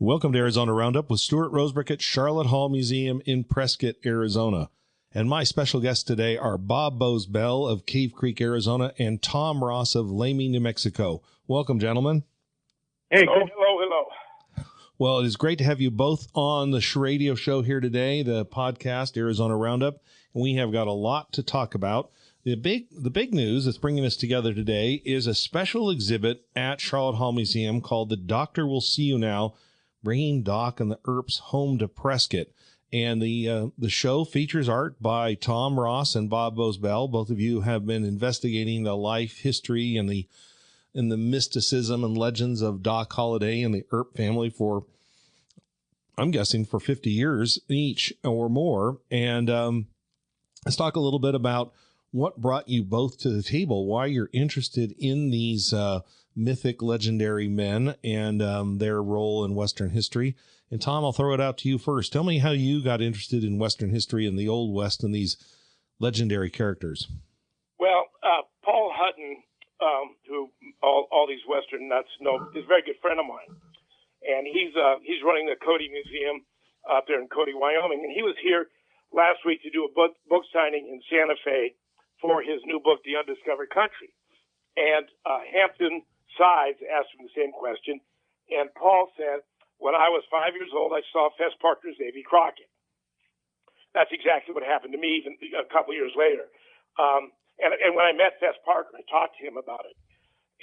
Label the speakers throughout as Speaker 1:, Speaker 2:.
Speaker 1: Welcome to Arizona Roundup with Stuart Rosebrook at Sharlot Hall Museum in Prescott, Arizona. And my special guests today are Bob Boze Bell of Cave Creek, Arizona, and Thom Ross of Lamy, New Mexico. Welcome, gentlemen.
Speaker 2: Hey, hello.
Speaker 1: Well, it is great to have you both on the radio show here today, the podcast Arizona Roundup. And we have got a lot to talk about. The big news that's bringing us together today is a special exhibit at Sharlot Hall Museum called The Doctor Will See You Now, Bringing Doc and the Earps Home to Prescott. And the show features art by Thom Ross and Bob Boze Bell. Both of you have been investigating the life, history, and the mysticism and legends of Doc Holliday and the Earp family for, I'm guessing, for 50 years each or more. And let's talk a little bit about what brought you both to the table, why you're interested in these mythic, legendary men and their role in Western history. And Thom, I'll throw it out to you first. Tell me how you got interested in Western history and the Old West and these legendary characters.
Speaker 2: Well, Paul Hutton, who all these Western nuts know, is a very good friend of mine. And he's running the Cody Museum up there in Cody, Wyoming. And he was here last week to do a book signing in Santa Fe for his new book, The Undiscovered Country. And Hampton Sides asked him the same question. And Paul said, when I was 5 years old, I saw Fess Parker's Davy Crockett. That's exactly what happened to me even a couple years later. And when I met Fess Parker, I talked to him about it.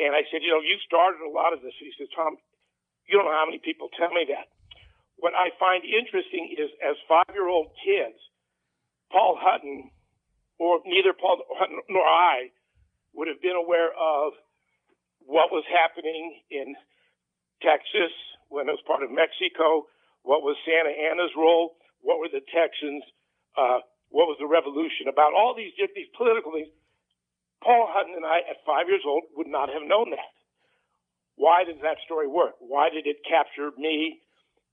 Speaker 2: And I said, you started a lot of this. He says, Thom, you don't know how many people tell me that. What I find interesting is as 5-year-old kids, Paul Hutton, or neither Paul Hutton nor I, would have been aware of what was happening in Texas when it was part of Mexico, what was Santa Anna's role, what were the Texans, what was the revolution about, all these political things. Paul Hutton and I, at 5 years old, would not have known that. Why does that story work? Why did it capture me,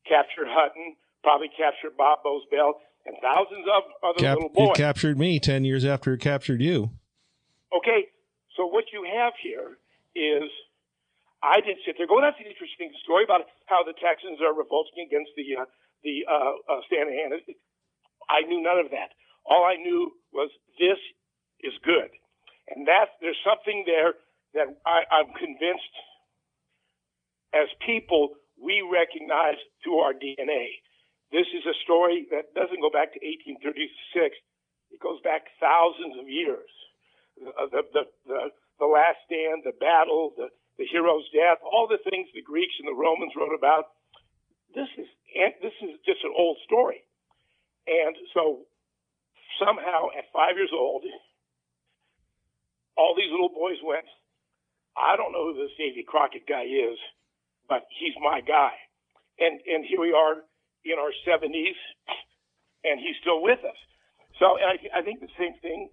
Speaker 2: capture Hutton, probably capture Bob Boze Bell, and thousands of other little boys?
Speaker 1: It captured me 10 years after it captured you.
Speaker 2: Okay, so what you have here is, I did sit there go, that's an interesting story about how the Texans are revolting against the Santa Ana. I knew none of that. All I knew was this is good. And there's something there that I'm convinced as people we recognize through our DNA. This is a story that doesn't go back to 1836. It goes back thousands of years. The last stand, the battle, the hero's death, all the things the Greeks and the Romans wrote about. This is just an old story. And so somehow at 5 years old, all these little boys went, I don't know who this Davy Crockett guy is, but he's my guy. And here we are in our 70s, and he's still with us. So I think the same thing,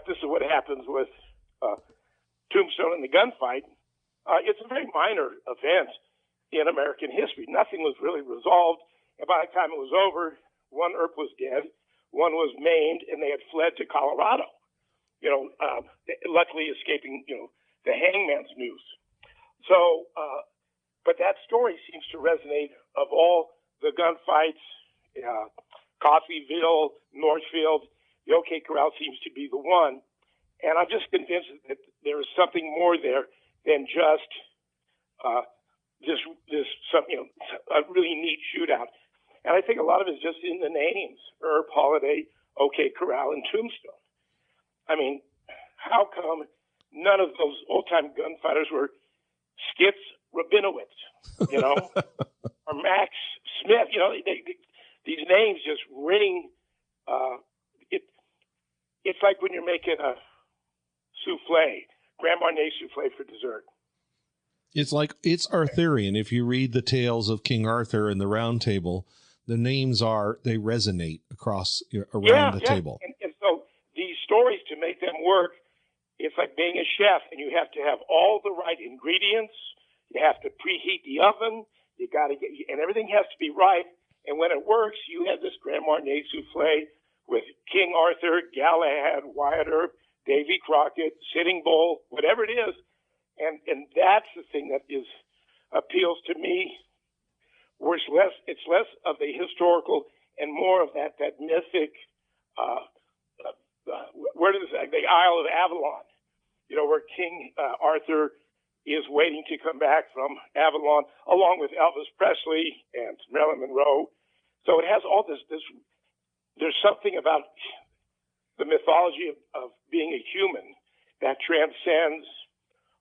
Speaker 2: this is what happens with Tombstone and the gunfight. It's a very minor event in American history. Nothing was really resolved. And by the time it was over, one Earp was dead, one was maimed, and they had fled to Colorado. Luckily escaping, the hangman's noose. So, but that story seems to resonate of all the gunfights, Coffeyville, Northfield, the OK Corral seems to be the one. And I'm just convinced that there is something more there than just a really neat shootout. And I think a lot of it is just in the names, Earp, Holliday, OK Corral, and Tombstone. I mean, how come none of those old-time gunfighters were Skitz Rabinowitz, or Max Smith? These names just ring. It's like when you're making a souffle, Grand Marnier souffle for dessert.
Speaker 1: It's Arthurian. If you read the tales of King Arthur and the Round Table, the names they resonate around the table.
Speaker 2: And so these stories, to make them work, it's like being a chef, and you have to have all the right ingredients. You have to preheat the oven. You got to and everything has to be right. And when it works, you have this Grand Marnier souffle with King Arthur, Galahad, Wyatt Earp, Davy Crockett, Sitting Bull, whatever it is. And that's the thing that appeals to me where it's less of the historical and more of that mythic. Where does the Isle of Avalon? Where King Arthur is waiting to come back from Avalon, along with Elvis Presley and Marilyn Monroe. So it has all this. There's something about the mythology of being a human that transcends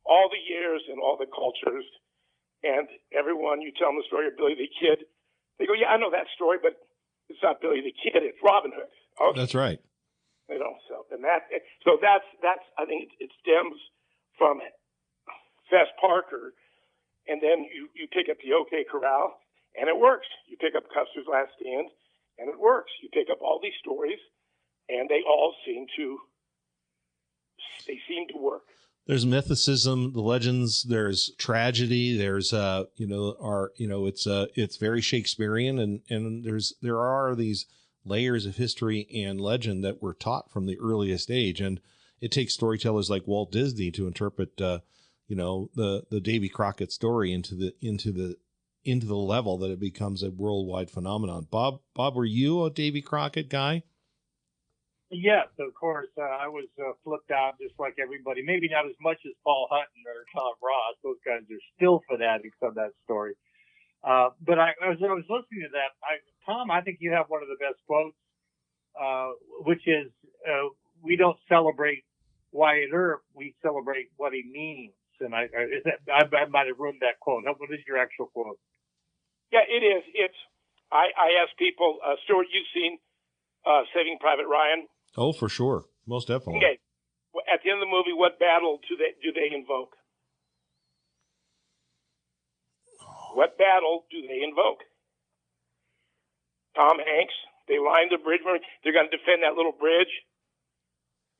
Speaker 2: all the years and all the cultures. And everyone, you tell them the story of Billy the Kid, they go, "Yeah, I know that story, but it's not Billy the Kid; it's Robin Hood." Okay.
Speaker 1: That's right.
Speaker 2: So that's I think it stems from Fess Parker, and then you pick up the OK Corral, and it works. You pick up Custer's Last Stand, and it works. You pick up all these stories, and they all seem to work.
Speaker 1: There's mythicism, the legends. There's tragedy. There's it's very Shakespearean, and there are these layers of history and legend that were taught from the earliest age, and it takes storytellers like Walt Disney to interpret the Davy Crockett story into the level that it becomes a worldwide phenomenon. Bob, were you a Davy Crockett guy?
Speaker 3: Yes, of course. I was flipped out just like everybody. Maybe not as much as Paul Hutton or Thom Ross. Those guys are still fanatics of that story. But as I was listening to that, Tom, I think you have one of the best quotes, which is, "We don't celebrate Wyatt Earp, we celebrate what he means." And I might have ruined that quote. What is your actual quote?
Speaker 2: Yeah, it is. I ask people, Stuart, you've seen Saving Private Ryan?
Speaker 1: Oh, for sure. Most definitely.
Speaker 2: Okay. At the end of the movie, what battle do they invoke? What battle do they invoke? Tom Hanks. They line the bridge. They're going to defend that little bridge.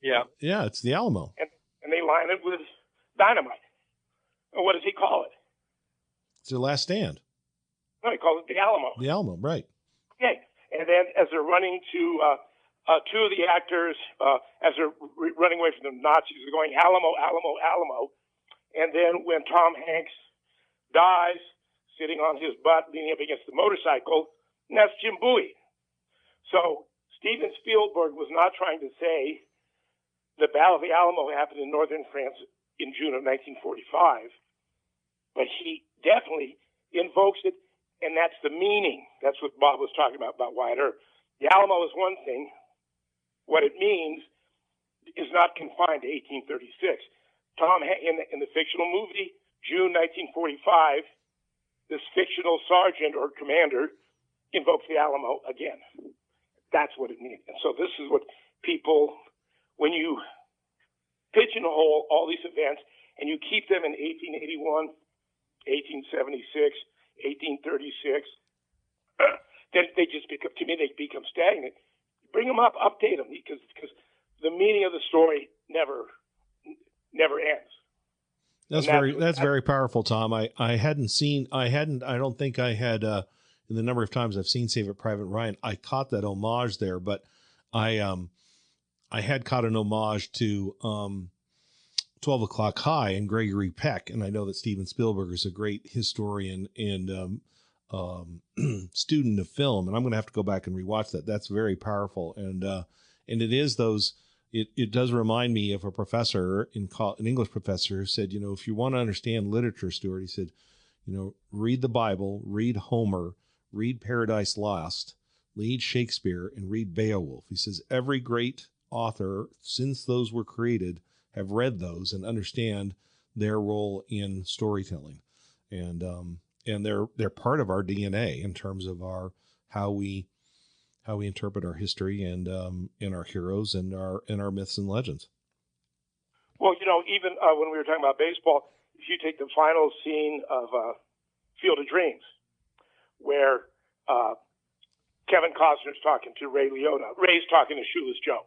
Speaker 3: Yeah.
Speaker 1: Yeah, it's the Alamo.
Speaker 2: And they line it with dynamite. And what does he call it?
Speaker 1: It's their last stand.
Speaker 2: No, he calls it the Alamo.
Speaker 1: The Alamo, right.
Speaker 2: Okay. And then as they're running to two of the actors, as they're running away from the Nazis, they're going, "Alamo, Alamo, Alamo." And then when Tom Hanks dies, sitting on his butt, leaning up against the motorcycle, and that's Jim Bowie. So Steven Spielberg was not trying to say the Battle of the Alamo happened in northern France in June of 1945, but he definitely invokes it, and that's the meaning. That's what Bob was talking about Wyatt Earp. The Alamo is one thing. What it means is not confined to 1836. In the fictional movie, June 1945, this fictional sergeant or commander invokes the Alamo again. That's what it means. And so this is what people, when you pigeonhole all these events and you keep them in 1881, 1876, 1836, then they just become, to me, they become stagnant. Bring them up, update them, because the meaning of the story never ends.
Speaker 1: That's very powerful, Tom. I don't think I had, in the number of times I've seen Save It Private Ryan, I caught that homage there, but I had caught an homage to 12 O'Clock High and Gregory Peck, and I know that Steven Spielberg is a great historian and student of film, and I'm going to have to go back and rewatch that. That's very powerful, and it is those. It does remind me of a professor an English professor who said, if you want to understand literature, Stuart, he said, read the Bible, read Homer, read Paradise Lost, read Shakespeare, and read Beowulf. He says every great author since those were created have read those and understand their role in storytelling, and they're part of our DNA in terms of how we interpret our history and our heroes and our myths and legends.
Speaker 2: Well, even when we were talking about baseball, if you take the final scene of Field of Dreams, where Kevin Costner's talking to Ray Liotta, Ray's talking to Shoeless Joe,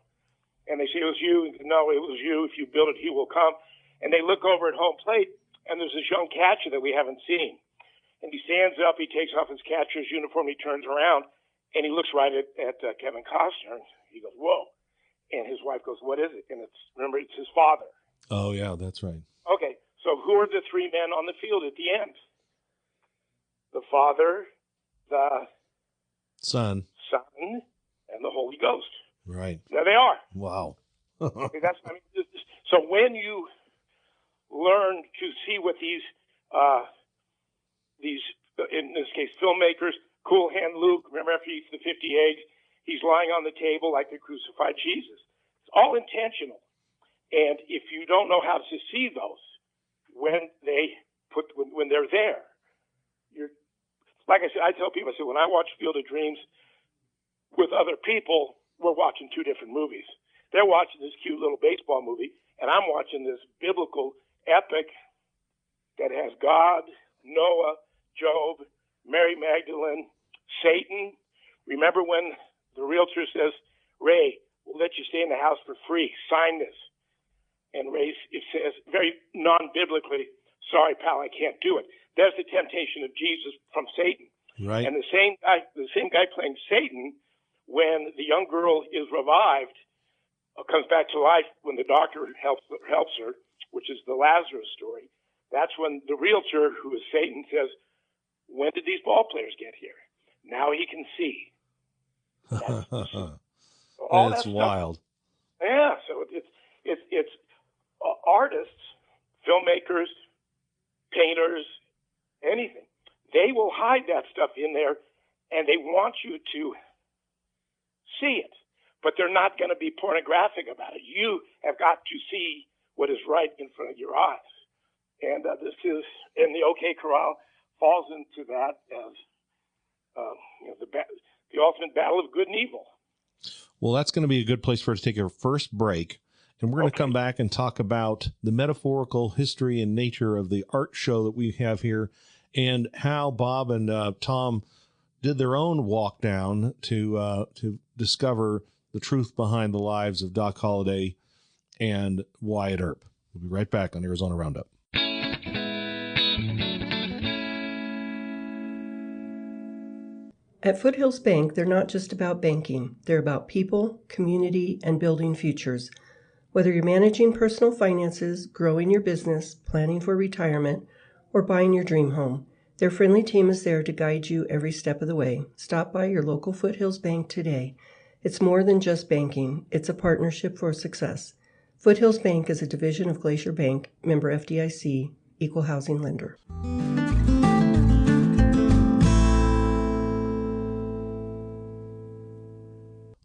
Speaker 2: and they say, "It was you." "No, it was you. If you build it, he will come." And they look over at home plate, and there's this young catcher that we haven't seen. And he stands up, he takes off his catcher's uniform, he turns around, and he looks right at Kevin Costner, and he goes, "Whoa." And his wife goes, "What is it?" And it's his father.
Speaker 1: Oh, yeah, that's right.
Speaker 2: Okay, so who are the three men on the field at the end? The father, the
Speaker 1: Son.
Speaker 2: Son, and the Holy Ghost.
Speaker 1: Right.
Speaker 2: There they are.
Speaker 1: Wow.
Speaker 2: Okay, so when you learn to see what these, in this case, filmmakers, Cool Hand Luke, remember after he eats the 50 eggs, he's lying on the table like the crucified Jesus. It's all intentional. And if you don't know how to see those when they're there, you're, like I said, I tell people, I say, when I watch Field of Dreams with other people, we're watching two different movies. They're watching this cute little baseball movie, and I'm watching this biblical epic that has God, Noah, Job, Mary Magdalene, Satan. Remember when the realtor says, Ray, we'll let you stay in the house for free. Sign this. And Ray, it says very non-biblically, sorry, pal, I can't do it. There's the temptation of Jesus from Satan.
Speaker 1: Right.
Speaker 2: And the same guy playing Satan, when the young girl is revived, comes back to life when the doctor helps her, which is the Lazarus story. That's when the realtor, who is Satan, says, when did these ball players get here? Now he can see.
Speaker 1: That's wild.
Speaker 2: Yeah, so it's artists, filmmakers, painters, anything. They will hide that stuff in there, and they want you to see it, but they're not going to be pornographic about it. You have got to see what is right in front of your eyes. And this is, and the OK Corral falls into that as the ultimate battle of good and evil.
Speaker 1: Well, that's going to be a good place for us to take our first break. And we're going to come back and talk about the metaphorical history and nature of the art show that we have here, and how Bob and Tom did their own walk down to discover the truth behind the lives of Doc Holliday and Wyatt Earp. We'll be right back on Arizona Roundup.
Speaker 4: At Foothills Bank, they're not just about banking. They're about people, community, and building futures. Whether you're managing personal finances, growing your business, planning for retirement, or buying your dream home, their friendly team is there to guide you every step of the way. Stop by your local Foothills Bank today. It's more than just banking. It's a partnership for success. Foothills Bank is a division of Glacier Bank, member FDIC, equal housing lender.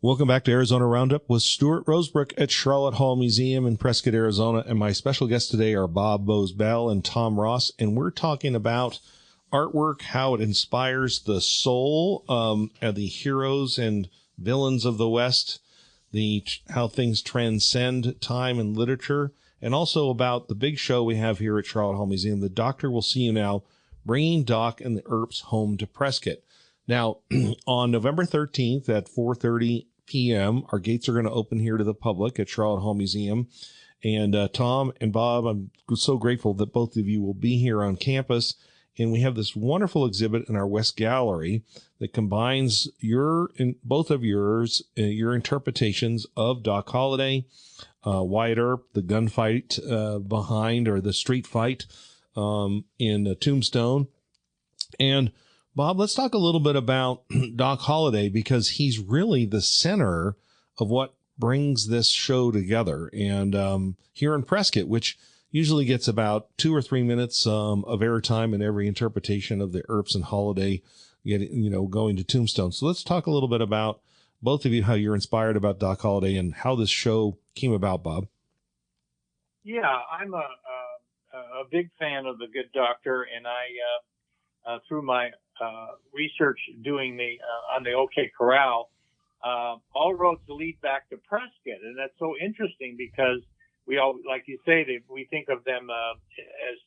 Speaker 1: Welcome back to Arizona Roundup with Stuart Rosebrook at Sharlot Hall Museum in Prescott, Arizona. And my special guests today are Bob Boze Bell and Thom Ross. And we're talking about artwork, how it inspires the soul, and the heroes and villains of the West, how things transcend time and literature, and also about the big show we have here at Sharlot Hall Museum, The Doctor Will See You Now, bringing Doc and the Earps home to Prescott. Now, on November 13th at 4:30 p.m., our gates are going to open here to the public at Sharlot Hall Museum. And Tom and Bob, I'm so grateful that both of you will be here on campus. And we have this wonderful exhibit in our West Gallery that combines your interpretations of Doc Holliday, Wyatt Earp, the gunfight behind, or the street fight in Tombstone. And Bob, let's talk a little bit about Doc Holliday, because he's really the center of what brings this show together. And here in Prescott, which usually gets about 2 or 3 minutes of airtime in every interpretation of the Earps and Holliday, going to Tombstone. So let's talk a little bit about, both of you, how you're inspired about Doc Holliday and how this show came about, Bob.
Speaker 3: Yeah, I'm a big fan of The Good Doctor, and I through my research doing on the OK Corral, all roads lead back to Prescott, and that's so interesting because we all, like you say, we think of them as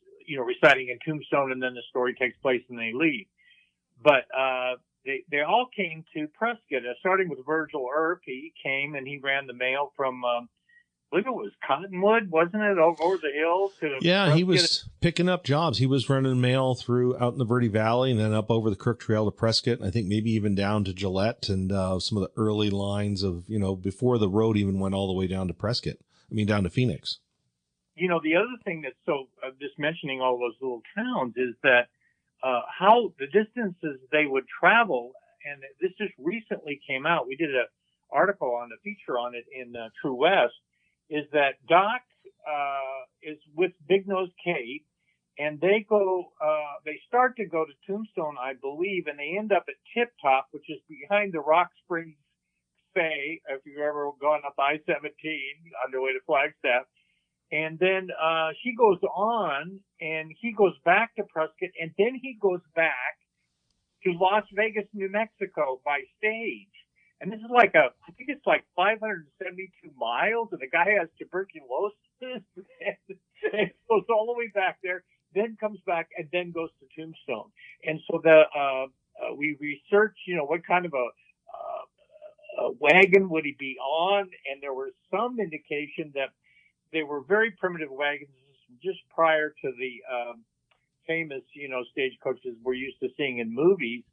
Speaker 3: reciting in Tombstone, and then the story takes place and they leave. But they all came to Prescott, starting with Virgil Earp. He came and he ran the mail from I believe it was Cottonwood, wasn't it, over the hill to
Speaker 1: Yeah,
Speaker 3: Prescott?
Speaker 1: He was picking up jobs. He was running mail out in the Verde Valley and then up over the Crook Trail to Prescott, and I think maybe even down to Gillette and some of the early lines of, before the road even went all the way down to Prescott. Down to Phoenix.
Speaker 3: The other thing that's so, just mentioning all those little towns, is that how the distances they would travel. And this just recently came out. We did an article on a feature on it in True West. Is that Doc is with Big Nose Kate, and they start to go to Tombstone, I believe, and they end up at Tip Top, which is behind the Rock Springs Bay, if you've ever gone up I-17 on the way to Flagstaff. And then she goes on, and he goes back to Prescott, and then he goes back to Las Vegas, New Mexico by stage. And this is I think it's like 572 miles, and the guy has tuberculosis, and goes all the way back there, then comes back, and then goes to Tombstone. And so we researched, what kind of a wagon would he be on, and there was some indication that they were very primitive wagons just prior to the famous, stagecoaches we're used to seeing in movies.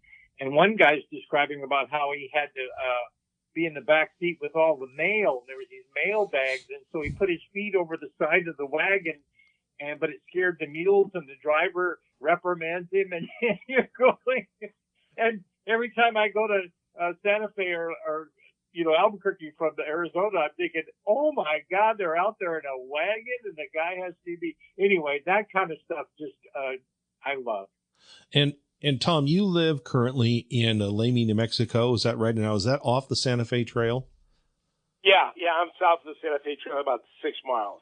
Speaker 3: And one guy's describing about how he had to be in the back seat with all the mail. There was these mail bags, and so he put his feet over the side of the wagon, but it scared the mules, and the driver reprimands him, and you're going. And every time I go to Santa Fe or Albuquerque from Arizona, I'm thinking, oh my God, they're out there in a wagon, and the guy has TV. Anyway, that kind of stuff just I love.
Speaker 1: And Tom, you live currently in Lamy, New Mexico. Is that right? Now, is that off the Santa Fe Trail?
Speaker 2: Yeah, I'm south of the Santa Fe Trail, about 6 miles.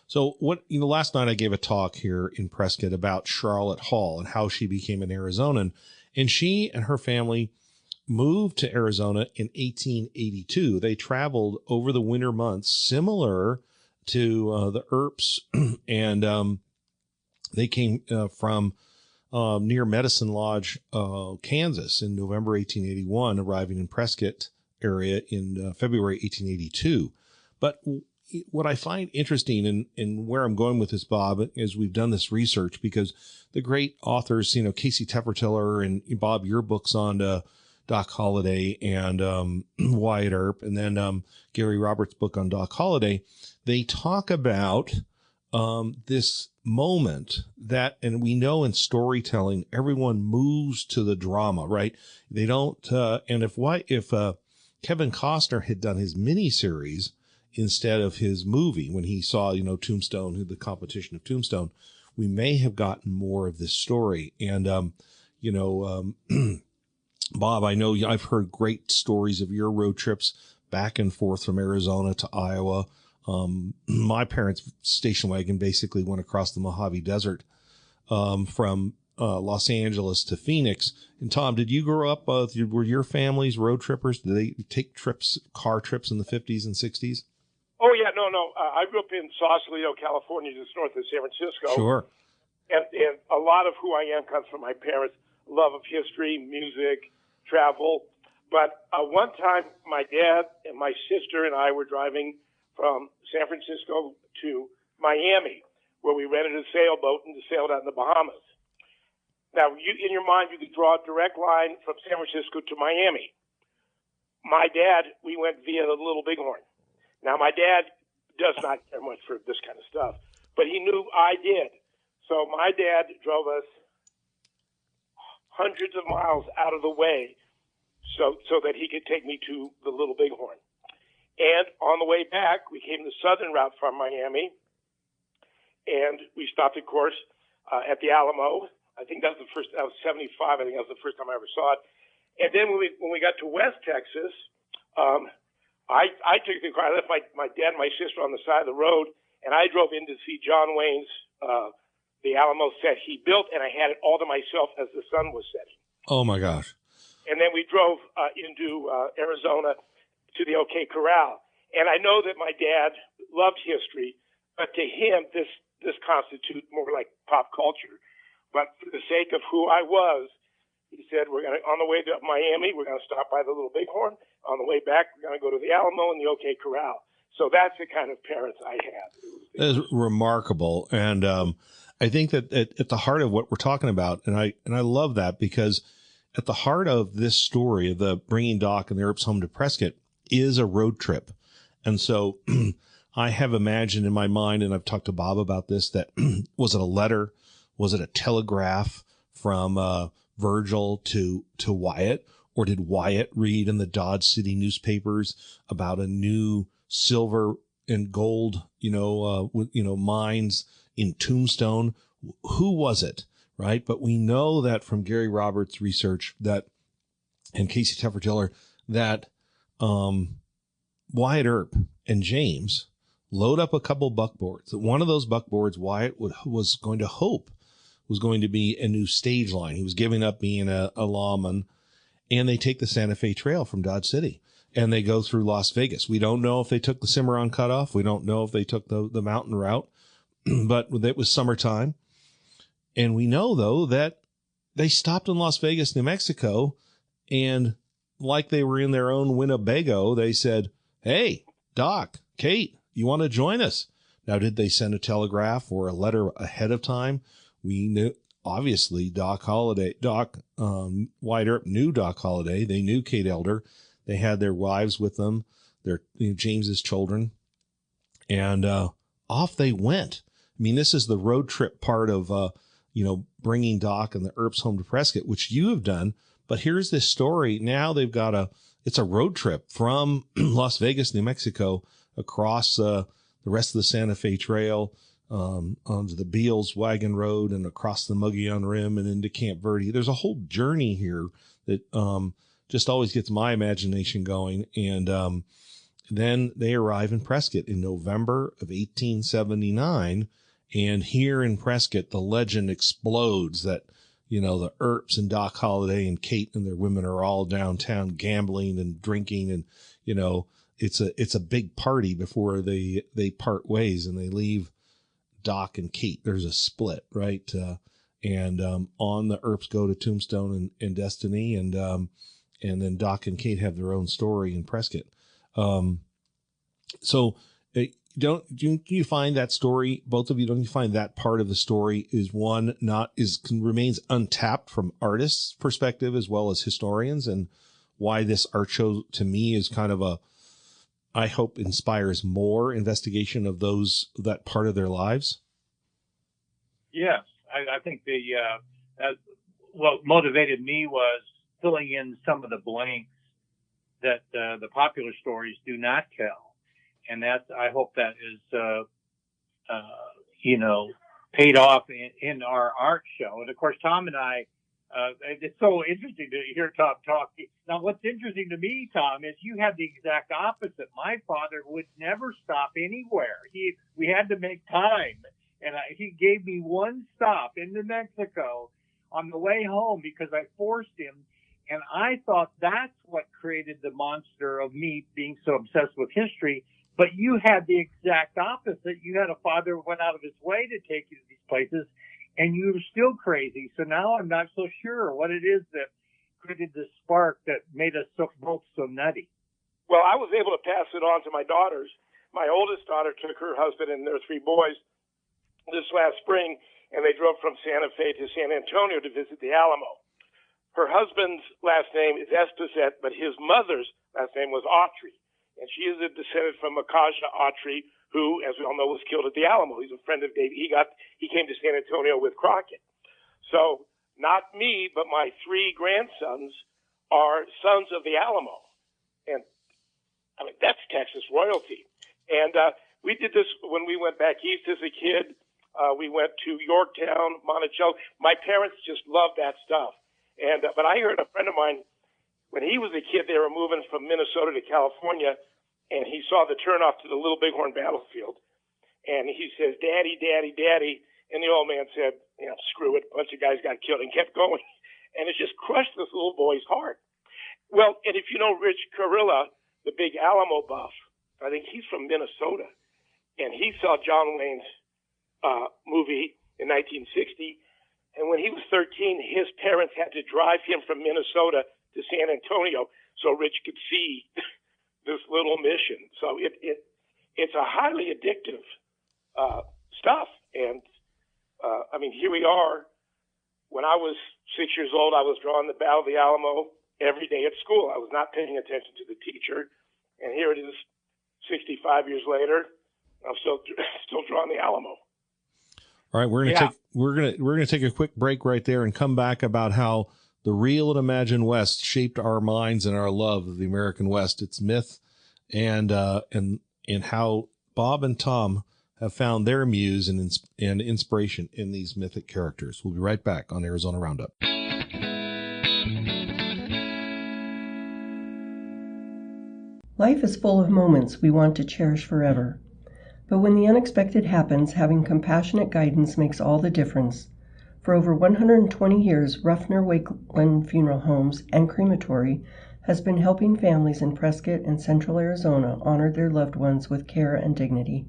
Speaker 1: So last night I gave a talk here in Prescott about Sharlot Hall and how she became an Arizonan. And she and her family moved to Arizona in 1882. They traveled over the winter months, similar to the Earps, and they came from near Medicine Lodge, Kansas in November 1881, arriving in Prescott area in February 1882. But what I find interesting and where I'm going with this, Bob, is we've done this research because the great authors, Casey Teffertiller and Bob, your books on Doc Holliday and Wyatt Earp, and then Gary Roberts' book on Doc Holliday, they talk about this moment that, and we know in storytelling, everyone moves to the drama, right? They don't, and if Kevin Costner had done his miniseries instead of his movie, when he saw, Tombstone, the competition of Tombstone, we may have gotten more of this story. And, Bob, I know I've heard great stories of your road trips back and forth from Arizona to Iowa. My parents' station wagon basically went across the Mojave Desert from Los Angeles to Phoenix. And Tom, did you grow up, were your families road trippers? Did they take car trips in the 50s and 60s?
Speaker 2: Oh, yeah, no. I grew up in Sausalito, California, just north of San Francisco.
Speaker 1: Sure.
Speaker 2: And a lot of who I am comes from my parents' love of history, music, travel. But one time, my dad and my sister and I were driving from San Francisco to Miami, where we rented a sailboat and sailed out in the Bahamas. Now, in your mind, you could draw a direct line from San Francisco to Miami. My dad, we went via the Little Bighorn. Now, my dad does not care much for this kind of stuff, but he knew I did. So my dad drove us hundreds of miles out of the way so that he could take me to the Little Bighorn. And on the way back, we came the southern route from Miami, and we stopped, of course, at the Alamo. I think that was 75. I think that was the first time I ever saw it. And then when we got to West Texas, I took the car. I left my dad and my sister on the side of the road, and I drove in to see John Wayne's the Alamo set he built, and I had it all to myself as the sun was setting.
Speaker 1: Oh, my gosh.
Speaker 2: And then we drove into Arizona to the OK Corral. And I know that my dad loved history, but to him, this constitutes more like pop culture. But for the sake of who I was, he said, on the way to Miami, we're going to stop by the Little Bighorn. On the way back, we're going to go to the Alamo and the OK Corral. So that's the kind of parents I had.
Speaker 1: That is remarkable. And I think that at the heart of what we're talking about, and I love that, because at the heart of this story of the bringing Doc and the Earps home to Prescott is a road trip. And so I have imagined in my mind, and I've talked to Bob about this, that was it a letter? Was it a telegraph from Virgil to Wyatt? Or did Wyatt read in the Dodge City newspapers about a new silver and gold, mines in Tombstone? Who was it, right? But we know that from Gary Roberts' research and Casey Teffertiller that Wyatt Earp and James load up a couple buckboards. One of those buckboards Wyatt was going to hope was going to be a new stage line. He was giving up being a lawman. And they take the Santa Fe Trail from Dodge City, and they go through Las Vegas. We don't know if they took the Cimarron cutoff. We don't know if they took the mountain route, but it was summertime. And we know, though, that they stopped in Las Vegas, New Mexico, and like they were in their own Winnebago, they said, "Hey, Doc, Kate, you want to join us?" Now, did they send a telegraph or a letter ahead of time? We knew. Obviously, Wyatt Earp knew Doc Holliday. They knew Kate Elder. They had their wives with them, James's children, and off they went. I mean, this is the road trip part of, bringing Doc and the Earps home to Prescott, which you have done. But here's this story. Now they've got it's a road trip from Las Vegas, New Mexico, across the rest of the Santa Fe Trail, onto the Beals Wagon Road and across the Mogollon Rim and into Camp Verde. There's a whole journey here that just always gets my imagination going. And then they arrive in Prescott in November of 1879. And here in Prescott, the legend explodes that, the Earps and Doc Holliday and Kate and their women are all downtown gambling and drinking. And, it's a big party before they part ways and they leave Doc and Kate. There's a split, right? And on the Earps go to Tombstone and Destiny, and then Doc and Kate have their own story in Prescott. So do you find that story, both of you, don't you find that part of the story remains untapped from artists' perspective as well as historians, and why this art show to me is kind of I hope inspires more investigation of that part of their lives?
Speaker 3: Yes, I think what motivated me was filling in some of the blanks that the popular stories do not tell, and I hope that is paid off in our art show. And of course, Thom and I. It's so interesting to hear Thom talk. Now, what's interesting to me, Thom, is you had the exact opposite. My father would never stop anywhere. We had to make time, and he gave me one stop in New Mexico on the way home because I forced him, and I thought that's what created the monster of me being so obsessed with history. But you had the exact opposite. You had a father who went out of his way to take you to these places, and you were still crazy. So now I'm not so sure what it is that created the spark that made us both so nutty.
Speaker 2: Well, I was able to pass it on to my daughters. My oldest daughter took her husband and their 3 boys this last spring, and they drove from Santa Fe to San Antonio to visit the Alamo. Her husband's last name is Esposette, but his mother's last name was Autry, and she is a descendant from Makaja Autry, who, as we all know, was killed at the Alamo. He's a friend of Davy. He came to San Antonio with Crockett. So not me, but my 3 grandsons are sons of the Alamo. And I mean, that's Texas royalty. And we did this when we went back east as a kid. We went to Yorktown, Monticello. My parents just loved that stuff. And but I heard a friend of mine, when he was a kid, they were moving from Minnesota to California, and he saw the turnoff to the Little Bighorn battlefield. And he says, "Daddy, Daddy, Daddy." And the old man said, "Screw it. A bunch of guys got killed," and kept going. And it just crushed this little boy's heart. Well, and if you know Rich Carrilla, the big Alamo buff, I think he's from Minnesota. And he saw John Wayne's movie in 1960. And when he was 13, his parents had to drive him from Minnesota to San Antonio so Rich could see this little mission. So it's a highly addictive stuff. And I mean, here we are. When I was 6 years old, I was drawing the Battle of the Alamo every day at school. I was not paying attention to the teacher. And here it is 65 years later. I'm still drawing the Alamo.
Speaker 1: All right, we're gonna take a quick break right there and come back about how the real and imagined West shaped our minds and our love of the American West, its myth, and how Bob and Thom have found their muse and inspiration in these mythic characters. We'll be right back on Arizona Roundup.
Speaker 4: Life is full of moments we want to cherish forever. But when the unexpected happens, having compassionate guidance makes all the difference. For over 120 years, Ruffner Wakeland Funeral Homes and Crematory has been helping families in Prescott and Central Arizona honor their loved ones with care and dignity.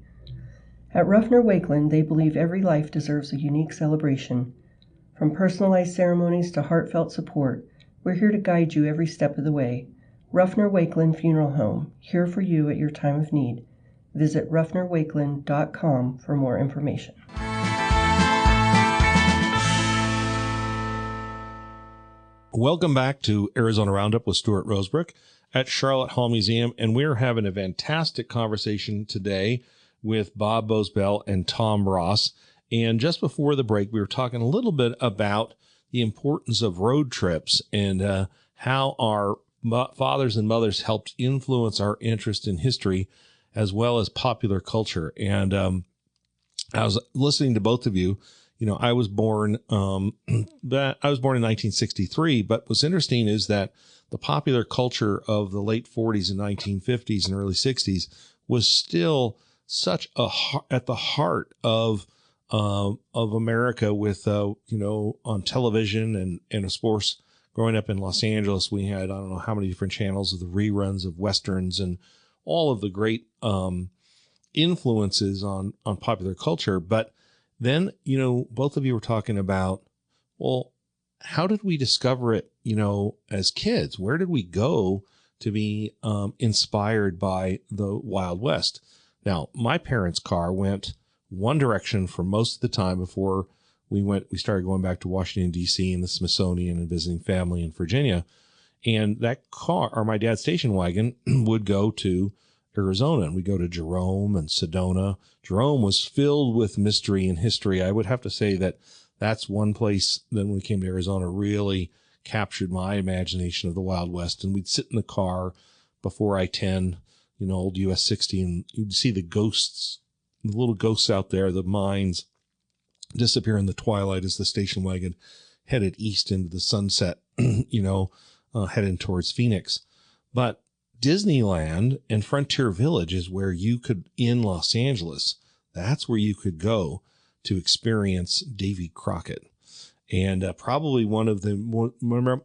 Speaker 4: At Ruffner Wakeland, they believe every life deserves a unique celebration. From personalized ceremonies to heartfelt support, we're here to guide you every step of the way. Ruffner Wakeland Funeral Home, here for you at your time of need. Visit ruffnerwakeland.com for more information.
Speaker 1: Welcome back to Arizona Roundup with Stuart Rosebrook at Sharlot Hall Museum, and we're having a fantastic conversation today with Bob Boze Bell and Thom Ross. And just before the break, we were talking a little bit about the importance of road trips and how our fathers and mothers helped influence our interest in history as well as popular culture. And I was listening to both of you. You know, I was born in 1963, but what's interesting is that the popular culture of the late 40s and 1950s and early 60s was still such at the heart of America with, on television and of course, growing up in Los Angeles, we had, I don't know how many different channels of the reruns of Westerns and all of the great influences on popular culture. But then, both of you were talking about, well, how did we discover it, as kids? Where did we go to be inspired by the Wild West? Now, my parents' car went one direction for most of the time before we started going back to Washington, D.C. and the Smithsonian and visiting family in Virginia. And that car, or my dad's station wagon, would go to Arizona, and we go to Jerome and Sedona. Jerome was filled with mystery and history. I would have to say that that's one place that when we came to Arizona really captured my imagination of the Wild West. And we'd sit in the car before I-10, old US 60, and you'd see the ghosts, the little ghosts out there, the mines disappear in the twilight as the station wagon headed east into the sunset, heading towards Phoenix. But Disneyland and Frontier Village is where you could, in Los Angeles, that's where you could go to experience Davy Crockett. And probably one of the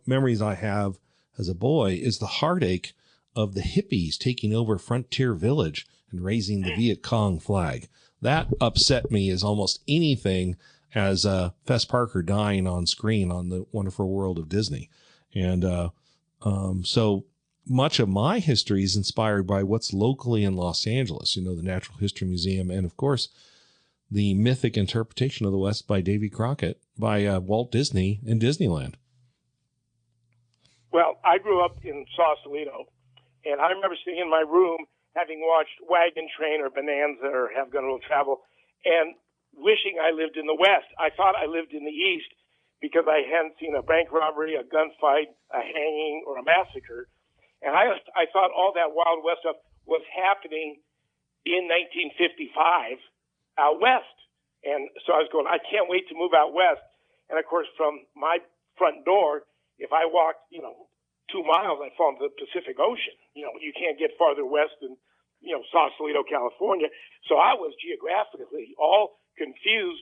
Speaker 1: memories I have as a boy is the heartache of the hippies taking over Frontier Village and raising the Viet Cong flag. That upset me as almost anything as Fess Parker dying on screen on The Wonderful World of Disney. And so much of my history is inspired by what's locally in Los Angeles, the Natural History Museum, and of course, the mythic interpretation of the West by Davy Crockett by Walt Disney and Disneyland.
Speaker 2: Well, I grew up in Sausalito, and I remember sitting in my room having watched Wagon Train or Bonanza or Have Gun Will Travel, and wishing I lived in the West. I thought I lived in the East because I hadn't seen a bank robbery, a gunfight, a hanging, or a massacre. And I thought all that Wild West stuff was happening in 1955 out West. And so I was going, I can't wait to move out West. And, of course, from my front door, if I walked, 2 miles, I'd fall into the Pacific Ocean. You can't get farther west than, Sausalito, California. So I was geographically all confused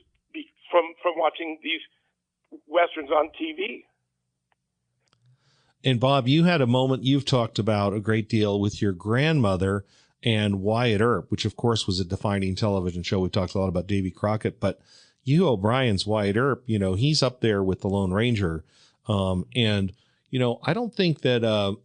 Speaker 2: from watching these Westerns on TV.
Speaker 1: And Bob, you had a moment you've talked about a great deal with your grandmother and Wyatt Earp, which of course was a defining television show. We talked a lot about Davy Crockett, but Hugh O'Brien's Wyatt Earp, he's up there with the Lone Ranger. I don't think that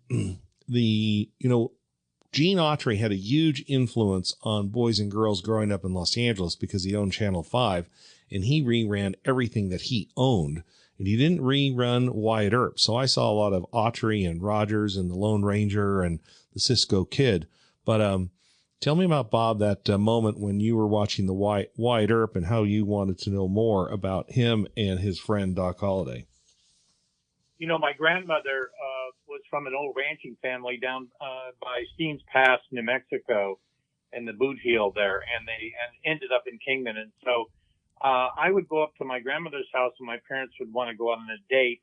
Speaker 1: Gene Autry had a huge influence on boys and girls growing up in Los Angeles because he owned Channel 5 and he reran everything that he owned. And he didn't rerun Wyatt Earp. So I saw a lot of Autry and Rogers and the Lone Ranger and the Cisco Kid. But Tell me about, Bob, that moment when you were watching the Wyatt Earp and how you wanted to know more about him and his friend Doc Holliday.
Speaker 3: You know, my grandmother was from an old ranching family down by Steens Pass, New Mexico, and the boot heel there, and they ended up in Kingman. And so I would go up to my grandmother's house, and my parents would want to go on a date.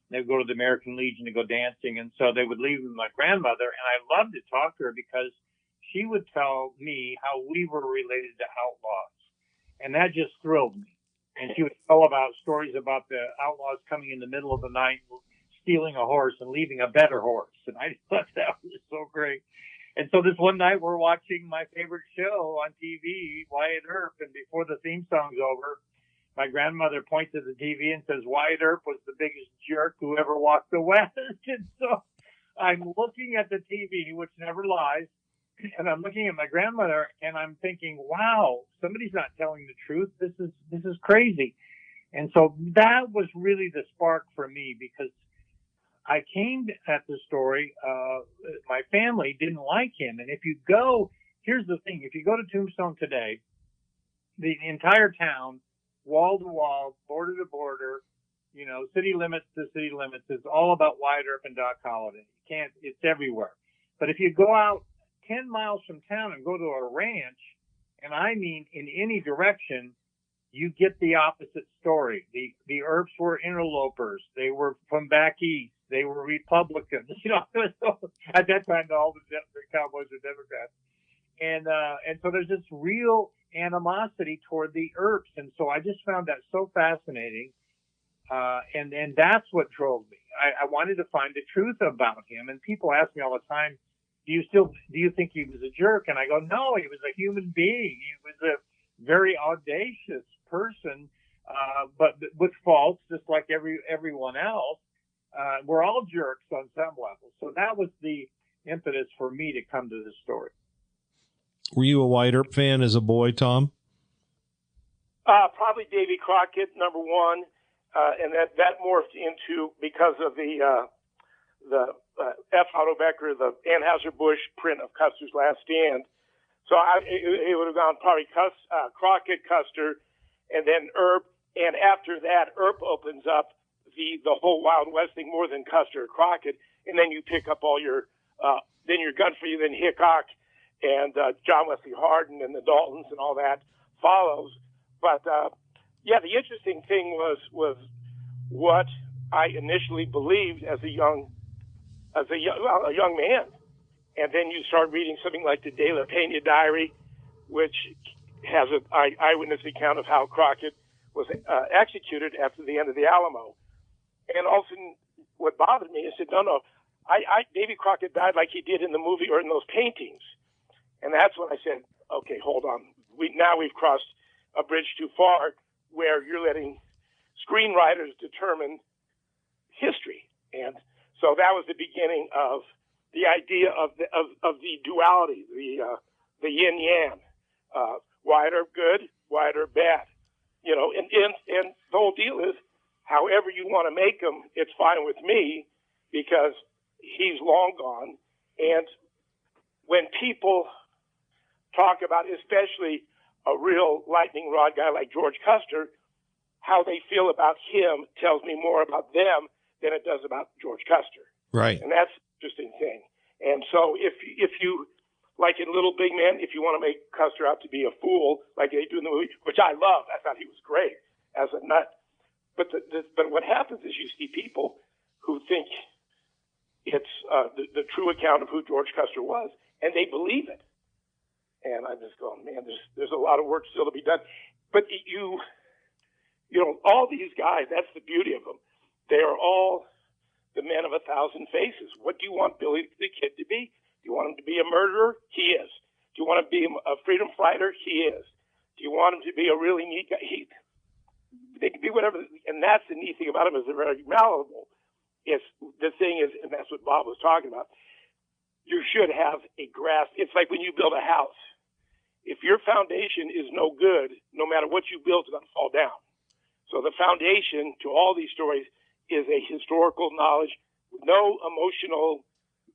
Speaker 3: They would go to the American Legion to go dancing, and so they would leave with my grandmother, and I loved to talk to her because she would tell me how we were related to outlaws, and that just thrilled me. And she would tell about stories about the outlaws coming in the middle of the night, stealing a horse and leaving a better horse. And I thought that was so great. And so this one night we're watching my favorite show on TV, Wyatt Earp, and before the theme song's over, my grandmother points at the TV and says, Wyatt Earp was the biggest jerk who ever walked the West. And so I'm looking at the TV, which never lies, and I'm looking at my grandmother and I'm thinking, wow, somebody's not telling the truth. This is crazy. And so that was really the spark for me, because I came at the story. My family didn't like him. And if you go, here's the thing. If you go to Tombstone today, the entire town, wall to wall, border to border, you know, city limits to city limits, is all about Wyatt Earp and Doc Holliday. It's everywhere. But if you go out 10 miles from town and go to a ranch, and I mean in any direction, you get the opposite story. The Earps were interlopers. They were from back east. They were Republicans. You know, at that time, all the cowboys were Democrats. And so there's this real animosity toward the Earps. And so I just found that so fascinating. And that's what drove me. I wanted to find the truth about him. And people ask me all the time, do you think he was a jerk? And I go, no, he was a human being. He was a very audacious person, but with faults, just like everyone else. We're all jerks on some level. So that was the impetus for me to come to this story.
Speaker 1: Were you a Wyatt Earp fan as a boy, Tom?
Speaker 2: Probably Davy Crockett, number one, and that morphed into, because of the F. Otto Becker, the Anheuser-Busch print of Custer's Last Stand. So it would have gone probably Crockett, Custer, and then Earp. And after that, Earp opens up the whole Wild West thing more than Custer or Crockett. And then you pick up all your, then your Gunfight, then Hickok and John Wesley Hardin and the Daltons and all that follows. But, yeah, the interesting thing was what I initially believed as a young man. And then you start reading something like the De La Pena Diary, which has an eyewitness account of how Crockett was executed after the end of the Alamo. And also what bothered me is that, no, Davy Crockett died like he did in the movie or in those paintings. And that's when I said, okay, hold on. We've crossed a bridge too far, where you're letting screenwriters determine history. And so that was the beginning of the idea of the duality, the yin yang, Wyatt Earp good, Wyatt Earp bad, you know, and the whole deal is, however you want to make him, it's fine with me, because he's long gone. And when people talk about, especially a real lightning rod guy like George Custer, how they feel about him tells me more about them than it does about George Custer.
Speaker 1: Right.
Speaker 2: And that's an interesting thing. And so if you, like in Little Big Man, if you want to make Custer out to be a fool, like they do in the movie, which I love, I thought he was great as a nut. But but what happens is you see people who think it's the true account of who George Custer was, and they believe it. And I'm just going, man, there's a lot of work still to be done. But you know, all these guys, that's the beauty of them. They are all the men of 1,000 faces. What do you want Billy the Kid to be? Do you want him to be a murderer? He is. Do you want him to be a freedom fighter? He is. Do you want him to be a really neat guy? They can be whatever. And that's the neat thing about him, is they're very malleable. The thing is, and that's what Bob was talking about, you should have a grasp. It's like when you build a house. If your foundation is no good, no matter what you build, it's going to fall down. So the foundation to all these stories is a historical knowledge, no emotional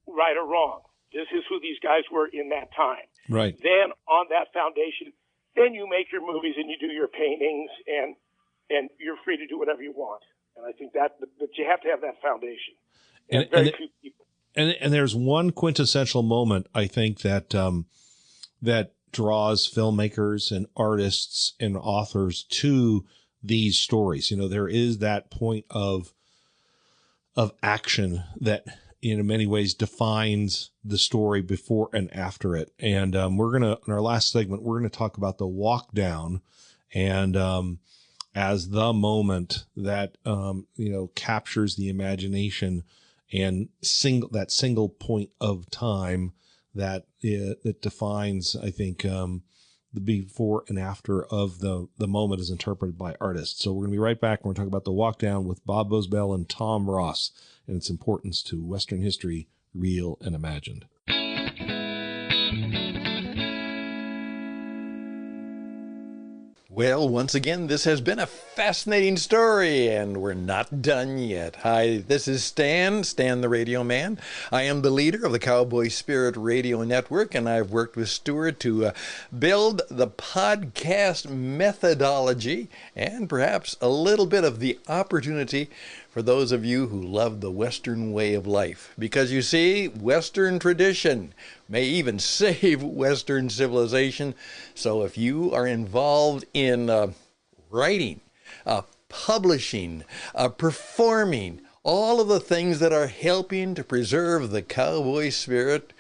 Speaker 2: right or wrong. This is who these guys were in that time.
Speaker 1: Right.
Speaker 2: Then on that foundation, then you make your movies and you do your paintings, and you're free to do whatever you want. And I think that you have to have that foundation. And very few people.
Speaker 1: And there's one quintessential moment, I think, that that draws filmmakers and artists and authors to these stories. You know, there is that point of action that in many ways defines the story before and after it. And in our last segment, we're going to talk about the walk down, and as the moment that captures the imagination and that single point of time that defines, I think, the before and after of the moment as interpreted by artists. So we're going to be right back. We're going to talk about the walk down with Bob Boze Bell and Thom Ross and its importance to Western history, real and imagined.
Speaker 5: Well, once again, this has been a fascinating story, and we're not done yet. Hi, this is Stan the Radio Man. I am the leader of the Cowboy Spirit Radio Network, and I've worked with Stuart to build the podcast methodology and perhaps a little bit of the opportunity for those of you who love the Western way of life. Because you see, Western tradition may even save Western civilization. So if you are involved in writing, publishing, performing, all of the things that are helping to preserve the cowboy spirit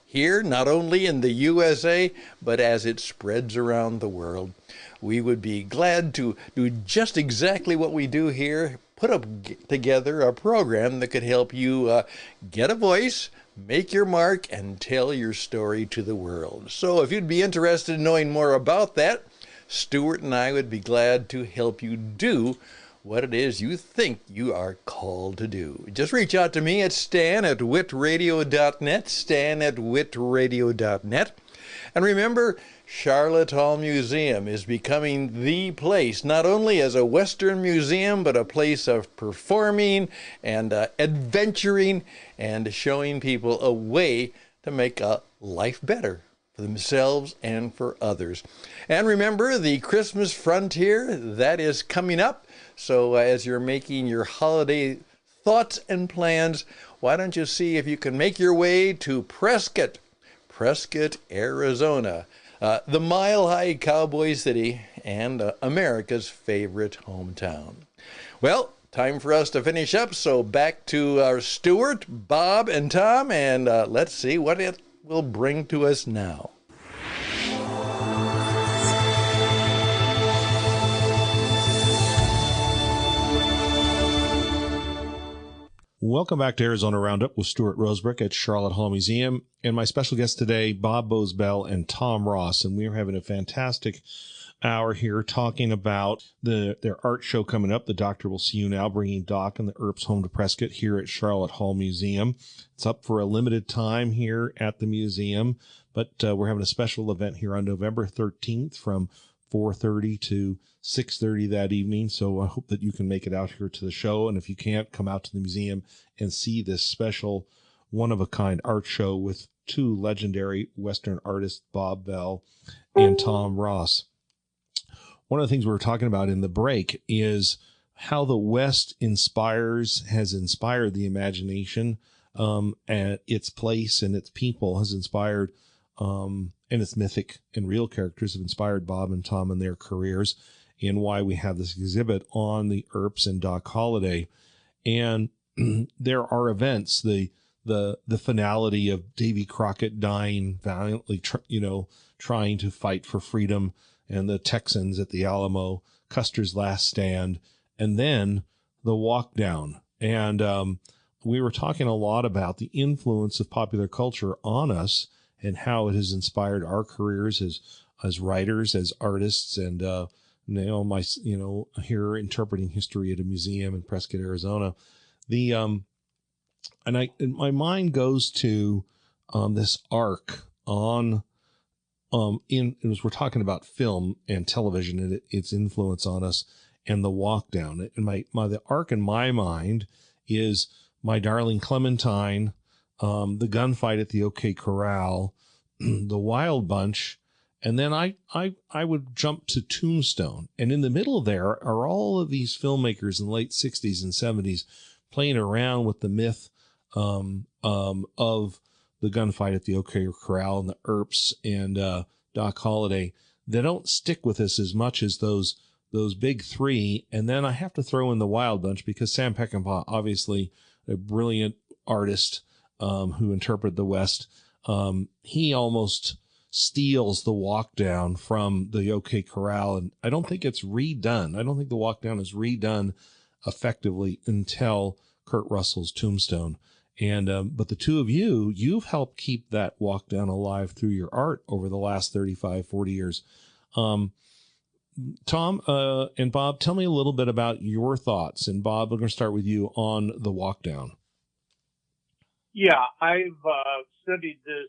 Speaker 5: here, not only in the USA, but as it spreads around the world, we would be glad to do just exactly what we do here, put together a program that could help you get a voice, make your mark, and tell your story to the world. So if you'd be interested in knowing more about that, Stuart and I would be glad to help you do what it is you think you are called to do. Just reach out to me at stan@witradio.net, stan@witradio.net. And remember, Sharlot Hall Museum is becoming the place, not only as a Western museum, but a place of performing and adventuring and showing people a way to make a life better for themselves and for others. And remember, the Christmas Frontier, that is coming up. So as you're making your holiday thoughts and plans, why don't you see if you can make your way to Prescott, Arizona, the mile-high cowboy city and America's favorite hometown. Well, time for us to finish up, so back to our Stuart, Bob, and Tom, and let's see what it will bring to us now.
Speaker 1: Welcome back to Arizona Roundup with Stuart Rosebrook at Sharlot Hall Museum, and my special guests today, Bob Boze Bell and Thom Ross, and we are having a fantastic hour here talking about their art show coming up. The Doctor Will See You Now, bringing Doc and the Earps Home to Prescott here at Sharlot Hall Museum. It's up for a limited time here at the museum, but we're having a special event here on November 13th from 4:30 to 6:30 that evening. So I hope that you can make it out here to the show. And if you can't, come out to the museum and see this special one-of-a-kind art show with two legendary Western artists, Bob Bell and Thom Ross. One of the things we were talking about in the break is how the West has inspired the imagination, and its place and its people has inspired, and its mythic and real characters have inspired Bob and Thom in their careers, and why we have this exhibit on the Earps and Doc Holliday. And there are events, the finality of Davy Crockett dying valiantly, trying to fight for freedom, and the Texans at the Alamo, Custer's last stand, and then the walk down. And we were talking a lot about the influence of popular culture on us and how it has inspired our careers as writers, as artists, and here interpreting history at a museum in Prescott, Arizona. My mind goes to this arc on as we're talking about film and television and its influence on us, and the walk down. And the arc in my mind is My Darling Clementine, the gunfight at the OK Corral, the Wild Bunch, and then I would jump to Tombstone. And in the middle there are all of these filmmakers in the late 60s and 70s playing around with the myth of the gunfight at the OK Corral and the Earps and Doc Holliday. They don't stick with us as much as those big three. And then I have to throw in the Wild Bunch because Sam Peckinpah, obviously a brilliant artist who interpreted the West, he almost steals the walk down from the OK Corral. And I don't think it's redone. I don't think the walk down is redone effectively until Kurt Russell's Tombstone. And but the two of you've helped keep that walk down alive through your art over the last 35, 40 years. Tom and Bob, tell me a little bit about your thoughts. And Bob, we're going to start with you on the walk down.
Speaker 3: Yeah, I've studied this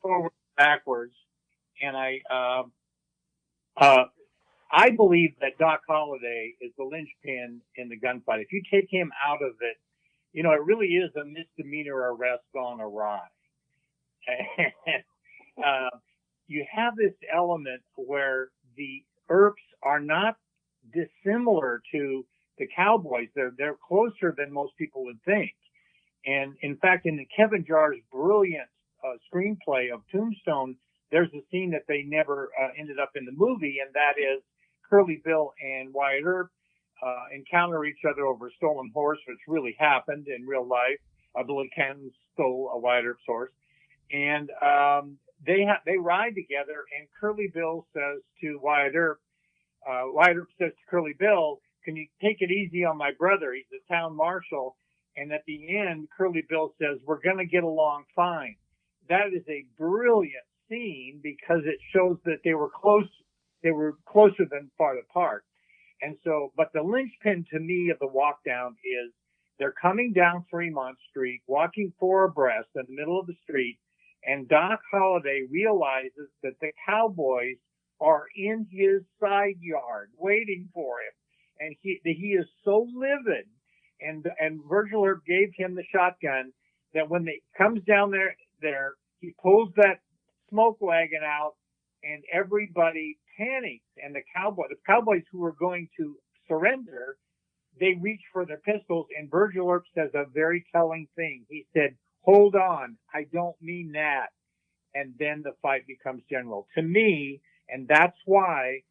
Speaker 3: forward and backwards, and I believe that Doc Holliday is the linchpin in the gunfight. If you take him out of it, you know, it really is a misdemeanor arrest gone awry. You have this element where the Earps are not dissimilar to the cowboys. They're closer than most people would think. And in fact, in the Kevin Jarre's brilliant screenplay of Tombstone, there's a scene that they never ended up in the movie, and that is Curly Bill and Wyatt Earp encounter each other over a stolen horse, which really happened in real life. Billy Cannon stole a Wyatt Earp's horse, and they ride together. And Curly Bill says to Wyatt Earp says to Curly Bill, "Can you take it easy on my brother? He's the town marshal." And at the end, Curly Bill says, "We're going to get along fine." That is a brilliant scene because it shows that they were close. They were closer than far apart. And so, but the linchpin to me of the walk down is they're coming down Fremont Street, walking four abreast in the middle of the street, and Doc Holliday realizes that the cowboys are in his side yard waiting for him. And he is so livid. And Virgil Earp gave him the shotgun that when they comes down there, he pulls that smoke wagon out and everybody panics. And the cowboys who were going to surrender, they reach for their pistols. And Virgil Earp says a very telling thing. He said, "Hold on, I don't mean that." And then the fight becomes general. To me, and that's why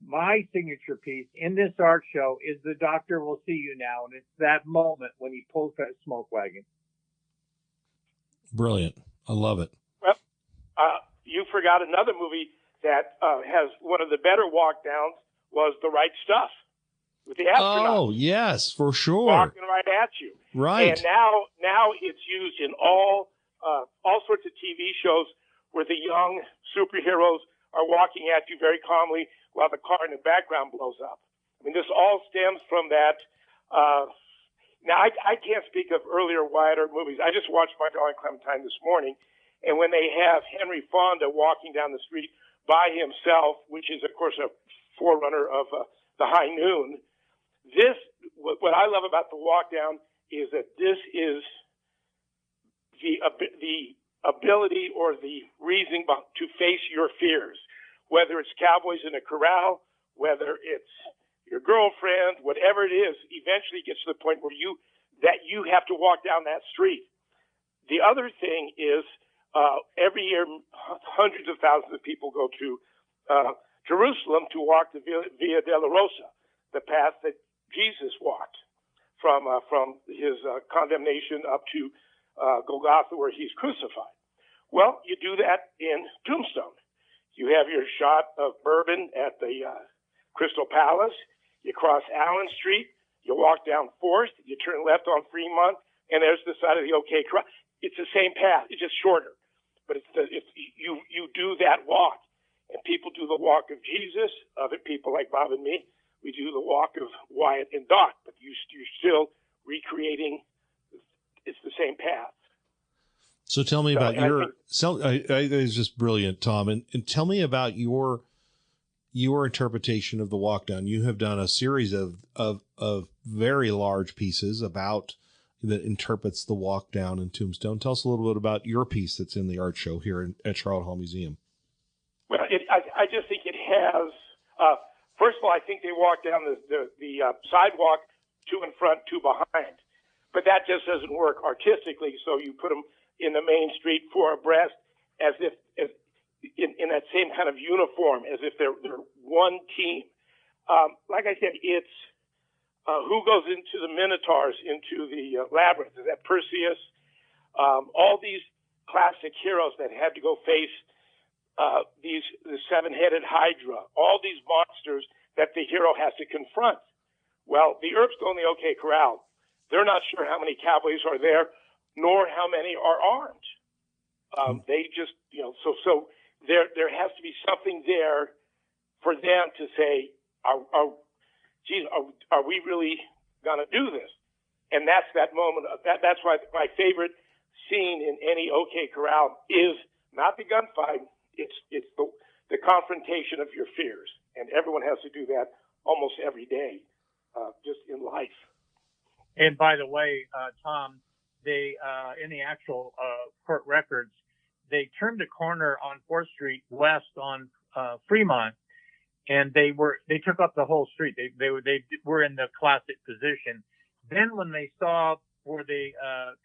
Speaker 3: my signature piece in this art show is The Doctor Will See You Now. And it's that moment when he pulls that smoke wagon.
Speaker 1: Brilliant. I love it.
Speaker 2: Well, you forgot another movie that has one of the better walk downs was The Right Stuff with the astronauts.
Speaker 1: Oh, yes, for sure.
Speaker 2: Walking right at you.
Speaker 1: Right.
Speaker 2: And now it's used in all sorts of TV shows where the young superheroes are walking at you very calmly while the car in the background blows up. I mean, this all stems from that. Now, I can't speak of earlier Wyatt Earp movies. I just watched My Darling Clementine this morning, and when they have Henry Fonda walking down the street by himself, which is, of course, a forerunner of The High Noon, what I love about the walk down is that this is the ability or the reasoning to face your fears, whether it's cowboys in a corral, whether it's your girlfriend, whatever it is, eventually gets to the point where you have to walk down that street. The other thing is, every year, hundreds of thousands of people go to Jerusalem to walk the Via Dolorosa, the path that Jesus walked from his condemnation up to Golgotha, where he's crucified. Well, you do that in Tombstone. You have your shot of bourbon at the Crystal Palace. You cross Allen Street. You walk down 4th. You turn left on Fremont, and there's the side of the OK Corral. It's the same path. It's just shorter. But you do that walk, and people do the walk of Jesus. Other people like Bob and me, we do the walk of Wyatt and Doc. But you're still recreating. It's the same path.
Speaker 1: So tell me about it's just brilliant, Tom. And tell me about your interpretation of the walk down. You have done a series of very large pieces about, that interprets the walk down in Tombstone. Tell us a little bit about your piece that's in the art show here at Sharlot Hall Museum.
Speaker 2: Well, I just think it has. First of all, I think they walk down the sidewalk, two in front, two behind, but that just doesn't work artistically. So you put them in the main street, four abreast, as if in that same kind of uniform, as if they're one team. Like I said, it's who goes into the Minotaurs, into the labyrinth? Is that Perseus? All these classic heroes that had to go face the seven-headed Hydra, all these monsters that the hero has to confront. Well, the Earps go in the OK Corral. They're not sure how many cowboys are there, nor how many are armed. They just, so there has to be something there for them to say, are we really going to do this? And that's that moment. That's why my favorite scene in any OK Corral is not the gunfight. It's the confrontation of your fears. And everyone has to do that almost every day, just in life.
Speaker 3: And by the way, Tom, they in the actual court records, they turned a corner on 4th Street west on Fremont, and they took up the whole street. They were in the classic position. Then when they saw where the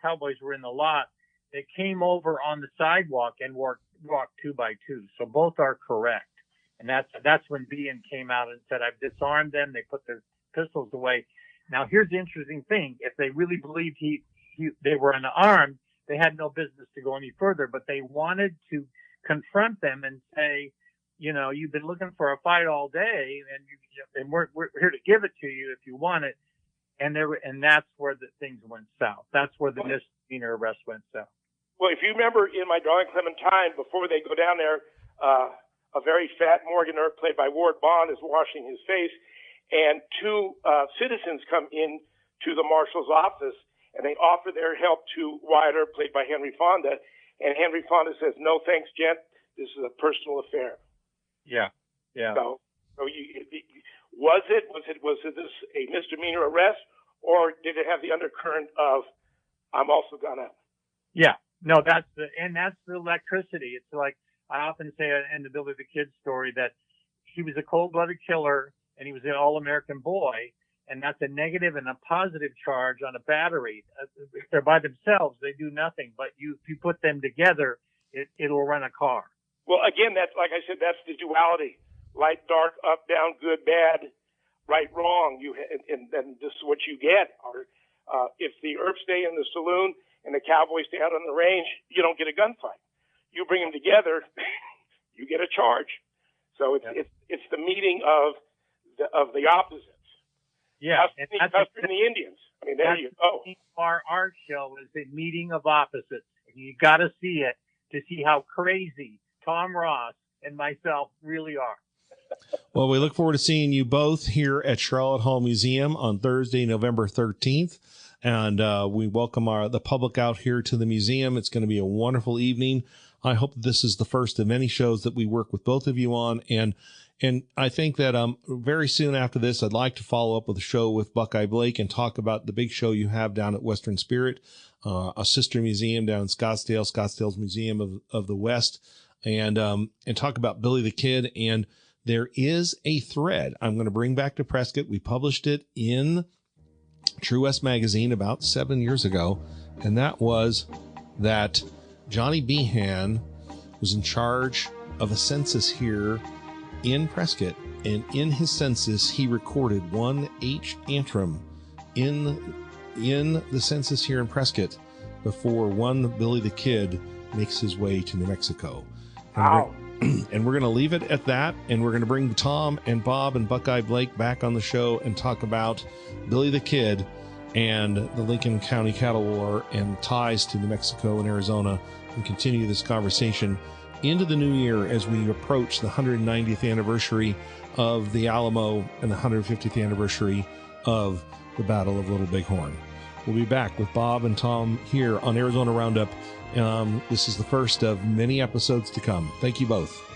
Speaker 3: cowboys were in the lot, they came over on the sidewalk and walked 2 by 2. So both are correct. And that's when Bean came out and said, I've disarmed them. They put their pistols away. Now, here's the interesting thing. If they really believed they were unarmed, they had no business to go any further, but they wanted to confront them and say, you've been looking for a fight all day, and we're here to give it to you if you want it. And that's where the things went south. That's where the misdemeanor arrest went south.
Speaker 2: Well, if you remember in my drawing Clementine, before they go down there, a very fat Morgan Earp, played by Ward Bond, is washing his face, and 2 citizens come in to the marshal's office, and they offer their help to Wyatt Earp, played by Henry Fonda, and Henry Fonda says, "No thanks, gent. This is a personal affair."
Speaker 3: Yeah.
Speaker 2: So was it this a misdemeanor arrest, or did it have the undercurrent of I'm also gonna?
Speaker 3: Yeah. No, that's the electricity. It's like I often say in the Billy the Kid story that he was a cold-blooded killer and he was an all-American boy, and that's a negative and a positive charge on a battery. If they're by themselves, they do nothing, but if you put them together, it'll run a car.
Speaker 2: Well, again, that's like I said, that's the duality: light, dark, up, down, good, bad, right, wrong. And this is what you get. Or if the Earps stay in the saloon and the cowboys stay out on the range, you don't get a gunfight. You bring them together, you get a charge. So it's the meeting of the opposites.
Speaker 3: Yeah,
Speaker 2: Custer and the Indians. I mean, there you go.
Speaker 3: Our art show is a meeting of opposites. You got to see it to see how crazy Thom Ross and myself really are.
Speaker 1: Well, we look forward to seeing you both here at Sharlot Hall Museum on Thursday, November 13th. And we welcome the public out here to the museum. It's going to be a wonderful evening. I hope this is the first of many shows that we work with both of you on. And I think that very soon after this, I'd like to follow up with a show with Buckeye Blake and talk about the big show you have down at Western Spirit, a sister museum down in Scottsdale's Museum of the West, and talk about Billy the Kid. And there is a thread I'm going to bring back to Prescott. We published it in True West Magazine about 7 years ago, and that was that Johnny Behan was in charge of a census here in Prescott, and in his census he recorded one H. Antrim in the census here in Prescott before one Billy the Kid makes his way to New Mexico. And we're going to leave it at that, and we're going to bring Tom and Bob and Buckeye Blake back on the show and talk about Billy the Kid and the Lincoln County Cattle War and ties to New Mexico and Arizona, and continue this conversation into the new year as we approach the 190th anniversary of the Alamo and the 150th anniversary of the Battle of Little Bighorn. We'll be back with Bob and Tom here on Arizona Roundup. This is the first of many episodes to come. Thank you both.